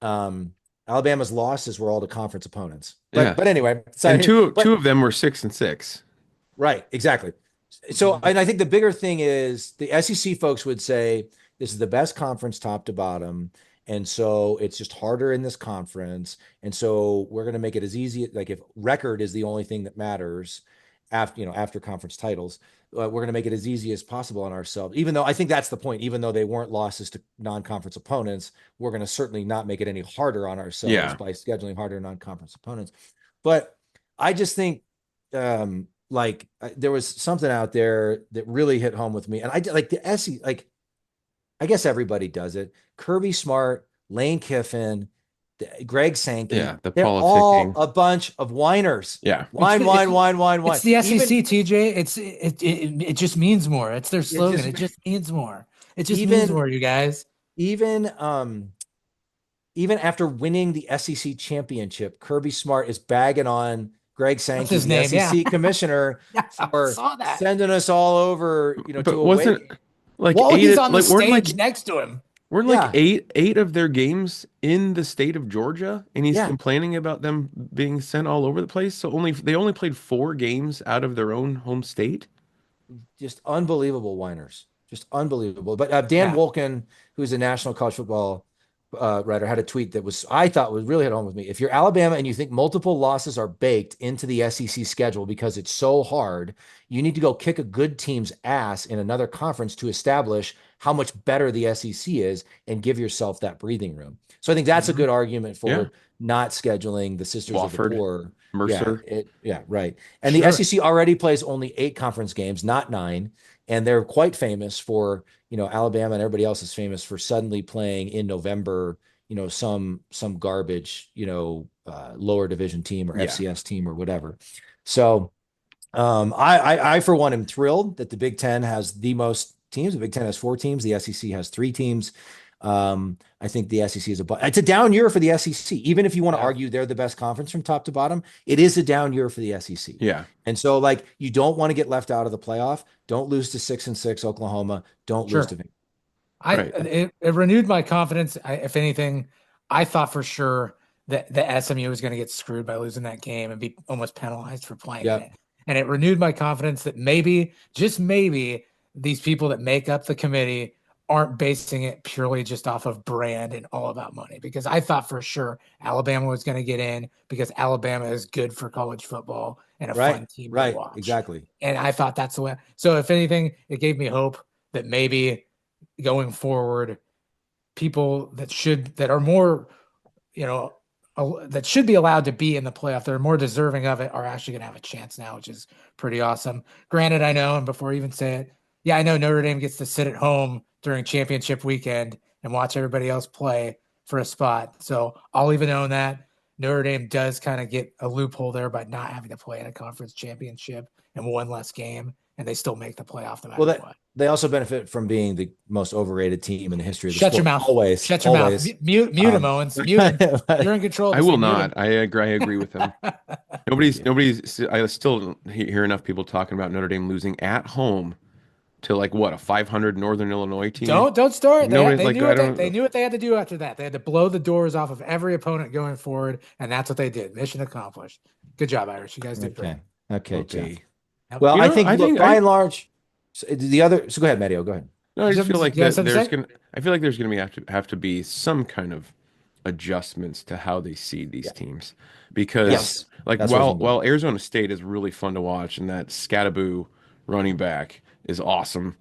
Alabama's losses were all to conference opponents. But anyway, and two of them were 6-6. Right, exactly. So, and I think the bigger thing is the SEC folks would say this is the best conference top to bottom, and so it's just harder in this conference, and so we're going to make it as easy, like if record is the only thing that matters after conference titles, we're going to make it as easy as possible on ourselves. Even though I think that's the point, even though they weren't losses to non-conference opponents, we're going to certainly not make it any harder on ourselves by scheduling harder non-conference opponents. But I just think there was something out there that really hit home with me, and I did, like the SEC, like I guess everybody does it. Kirby Smart, Lane Kiffin, Greg Sankey, they're all a bunch of whiners. Yeah, whine. It's the SEC, TJ. It just means more. It's their slogan. It just means more. It just means more, you guys. Even after winning the SEC championship, Kirby Smart is bagging on Greg Sankey, the SEC commissioner, for sending us all over, to a like he's on the stage next to him. We're like eight of their games in the state of Georgia, and he's complaining about them being sent all over the place. So they only played 4 games out of their own home state. just unbelievable whiners, just unbelievable. But Dan Yeah. Wolken, who's a national college football writer, had a tweet that I thought was really hit home with me. If you're Alabama and you think multiple losses are baked into the SEC schedule because it's so hard, you need to go kick a good team's ass in another conference to establish how much better the SEC is and give yourself that breathing room. So I think that's a good argument Yeah. for not scheduling the Sisters of the Wofford, Poor. Mercer. Yeah, right. And the Sure. SEC already plays only 8 conference games, not 9, and they're quite famous for, Alabama and everybody else is famous for suddenly playing in November, some garbage, lower division team or Yeah. FCS team or whatever. So I for one am thrilled that the Big Ten has the most teams. The Big Ten has 4 teams. The SEC has 3 teams. I think the SEC it's a down year for the SEC. Even if you want to argue they're the best conference from top to bottom, it is a down year for the SEC. Yeah. And so you don't want to get left out of the playoff. Don't lose to 6-6 Oklahoma. Don't lose to it renewed my confidence. If anything, I thought for sure that the SMU was going to get screwed by losing that game and be almost penalized for playing it. And it renewed my confidence that maybe, just maybe, these people that make up the committee aren't basing it purely just off of brand and all about money. Because I thought for sure Alabama was going to get in because Alabama is good for college football and a fun team to watch. Exactly. And I thought that's the way. So if anything, it gave me hope that maybe going forward, people that are more, that should be allowed to be in the playoff, they're more deserving of it, are actually going to have a chance now, which is pretty awesome. Granted, I know, and before I even say it, I know Notre Dame gets to sit at home during championship weekend and watch everybody else play for a spot. So I'll even own that. Notre Dame does kind of get a loophole there by not having to play in a conference championship and one less game, and they still make the playoff no matter what. They also benefit from being the most overrated team in the history of the sport. Shut your mouth. Always. Shut your mouth. Mute him, Owens. Mute him. You're in control. I will not. I agree with him. Nobody's. I still hear enough people talking about Notre Dame losing at home to a 500 Northern Illinois team. Don't start. They knew what they had to do after that. They had to blow the doors off of every opponent going forward, and that's what they did. Mission accomplished. Good job, Irish. You guys did great. Okay. Well, I think by and large, the other. So go ahead, Matteo. Go ahead. No, I just feel like there's gonna have to be some kind of adjustments to how they see these teams, because while Arizona State is really fun to watch and that Scattaboo running back is awesome,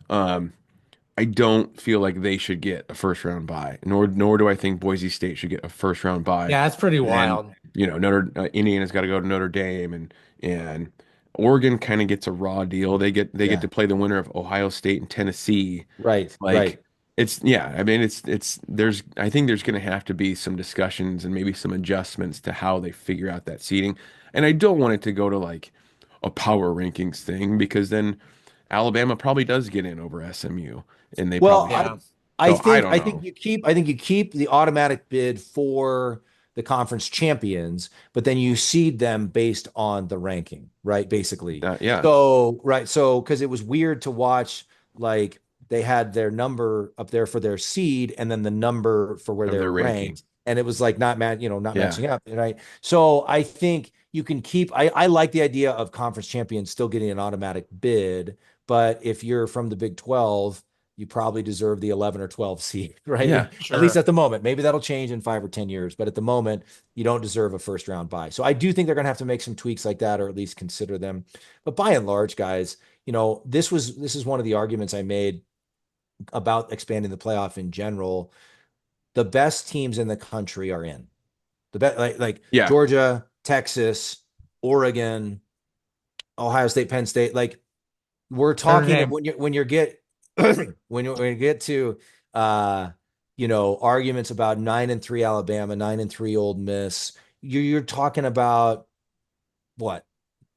I don't feel like they should get a first round bye, nor do I think Boise State should get a first round bye. Yeah, that's pretty wild. Indiana's got to go to Notre Dame, and Oregon kind of gets a raw deal. They get to play the winner of Ohio State and Tennessee. Right. It's I mean I think there's going to have to be some discussions and maybe some adjustments to how they figure out that seeding. And I don't want it to go to a power rankings thing, because then Alabama probably does get in over SMU, and they I think you keep the automatic bid for the conference champions, but then you seed them based on the ranking, right? Basically. So because it was weird to watch, they had their number up there for their seed and then the number for where they're ranked. And it was not matching up, right? So I think you can keep, I like the idea of conference champions still getting an automatic bid, but if you're from the Big 12, you probably deserve the 11 or 12 seed, right? Yeah, sure. At least at the moment. Maybe that'll change in 5 or 10 years, but at the moment, you don't deserve a first round bye. So I do think they're going to have to make some tweaks like that, or at least consider them. But by and large, guys, this is one of the arguments I made about expanding the playoff in general. The best teams in the country are in. The best, Georgia, Texas, Oregon, Ohio State, Penn State. We're talking when you get to arguments about 9-3 Alabama, 9-3 Ole Miss, you're talking about what,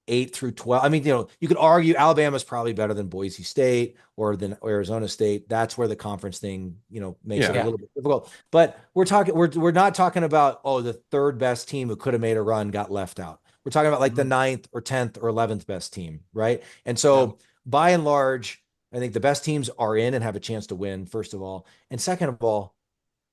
8 through 12. I mean, you could argue Alabama's probably better than Boise State or than Arizona State. That's where the conference thing, makes it a little bit difficult. But we're not talking about, the third best team who could have made a run got left out. We're talking about the 9th or 10th or 11th best team, right? And so by and large, I think the best teams are in and have a chance to win, first of all. And second of all,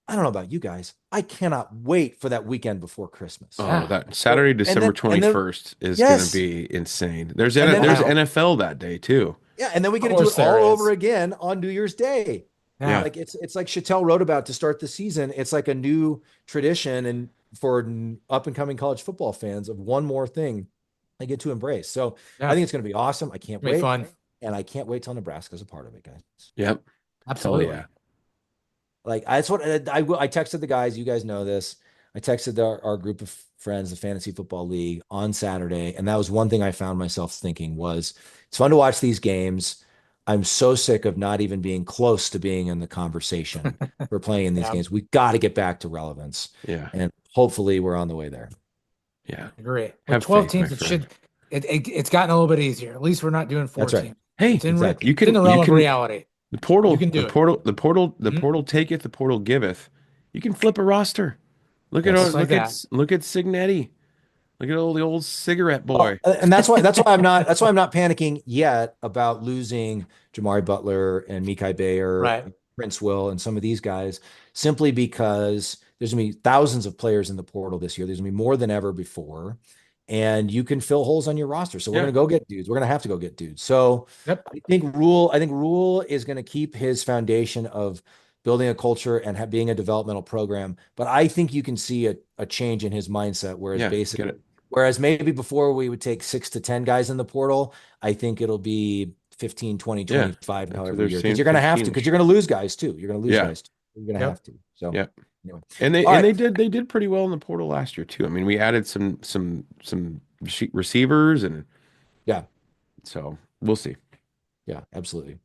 I don't know about you guys, I cannot wait for that weekend before Christmas. Oh, that Saturday, December 21st is going to be insane. There's NFL that day too. Yeah, and then we get to Of do course it all there over is. again on New Year's Day. Yeah. Like it's like Chattel wrote about to start the season. It's like a new tradition and for up and coming college football fans of one more thing they get to embrace. So Yeah. I think it's going to be awesome. I can't It'll be wait. fun. And I can't wait till Nebraska's a part of it, guys. Yep. Absolutely. Hell yeah. Like that's what I texted the guys. You guys know this. I texted our group of friends, the Fantasy Football League, on Saturday, and that was one thing I found myself thinking was it's fun to watch these games. I'm so sick of not even being close to being in the conversation for playing in these Yeah. games. We got to get back to relevance, Yeah. and hopefully we're on the way there. Yeah. Agree. With Have 12 faith, teams, my it friend. it's gotten a little bit easier. At least we're not doing 4 That's right. teams. Hey, It's in, exactly. you it's in can the realm of reality. the portal, You can do the it. portal, the portal, the Mhm. portal taketh, the portal giveth. You can flip a roster. Look Yes. at Just like look at Signetti. Look at the old cigarette Well, boy. and that's why I'm not panicking yet about losing Jamari Butler and Mekhi Bayer, Right. Prince Will, and some of these guys, simply because there's gonna be thousands of players in the portal this year. There's gonna be more than ever before, and you can fill holes on your roster. So we're Yeah. gonna go get dudes. We're gonna have to go get dudes. So Yep. I think Rule is gonna keep his foundation of building a culture and being a developmental program. But I think you can see a change in his mindset, whereas Yeah, basically. get it. Whereas maybe before we would take 6 to 10 guys in the portal, I think it'll be 15, 20, Yeah, 25 that's now what every they're year. saying, Because you're going to have to, 15-ish. because you're going to lose guys too. You're going to lose Yeah. guys too. You're going to Yep. have to. So Yep. anyway. And All right. they did pretty well in the portal last year too. I mean, we added some receivers and Yeah. so we'll see. Yeah, absolutely.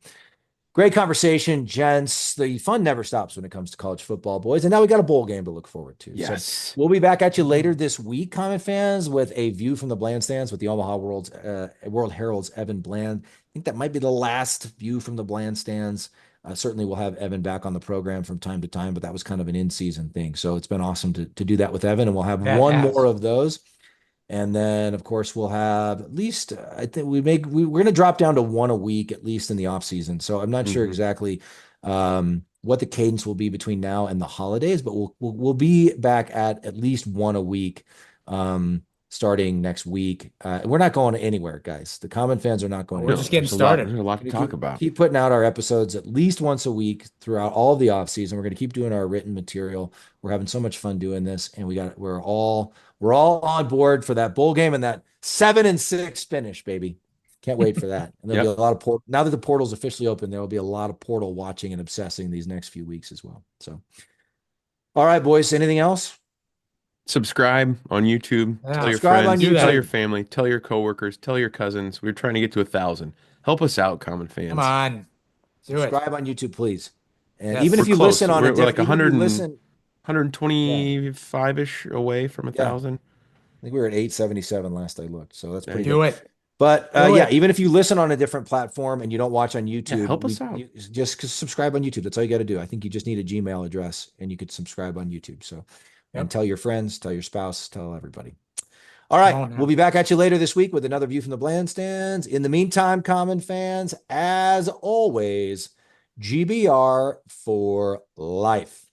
Great conversation, gents. The fun never stops when it comes to college football, boys. And now we got a bowl game to look forward to. Yes. So we'll be back at you later this week, Common fans, with a view from the Bland stands with the Omaha World Herald's Evan Bland. I think that might be the last view from the Bland stands. Certainly we'll have Evan back on the program from time to time, but that was kind of an in-season thing. So it's been awesome to do that with Evan, and we'll have one more of those. And then, of course, we'll have at least, I think we're going to drop down to one a week, at least in the off season. So I'm not sure exactly what the cadence will be between now and the holidays, but we'll be back at least one a week starting next week. We're not going anywhere, guys. The Common fans are not going We're anywhere. just getting There's started. There's a lot to talk about. Keep putting out our episodes at least once a week throughout all of the off season. We're going to keep doing our written material. We're having so much fun doing this, and we're all on board for that bowl game and that 7-6 finish, baby. Can't wait for that. And there'll be a lot of now that the portal's officially open, there will be a lot of portal watching and obsessing these next few weeks as well. So, all right, boys. Anything else? Subscribe on YouTube. Yeah. Tell your Subscribe on friends. YouTube. Tell your family. Tell your coworkers. Tell your cousins. We're trying to get to 1,000. Help us out, Common fans. Come on. Do it. Subscribe on YouTube, please. And Yes. even if We're you close. listen on We're a like different, 100 125-ish away from 1,000. I think we were at 877 last I looked, so that's pretty you good. Do it. But Do yeah, it. even if you listen on a different platform and you don't watch on YouTube, help us out. Just subscribe on YouTube. That's all you got to do. I think you just need a Gmail address and you could subscribe on YouTube. So, and tell your friends, tell your spouse, tell everybody. All right, we'll be back at you later this week with another view from the Bland stands. In the meantime, Common fans, as always, GBR for life.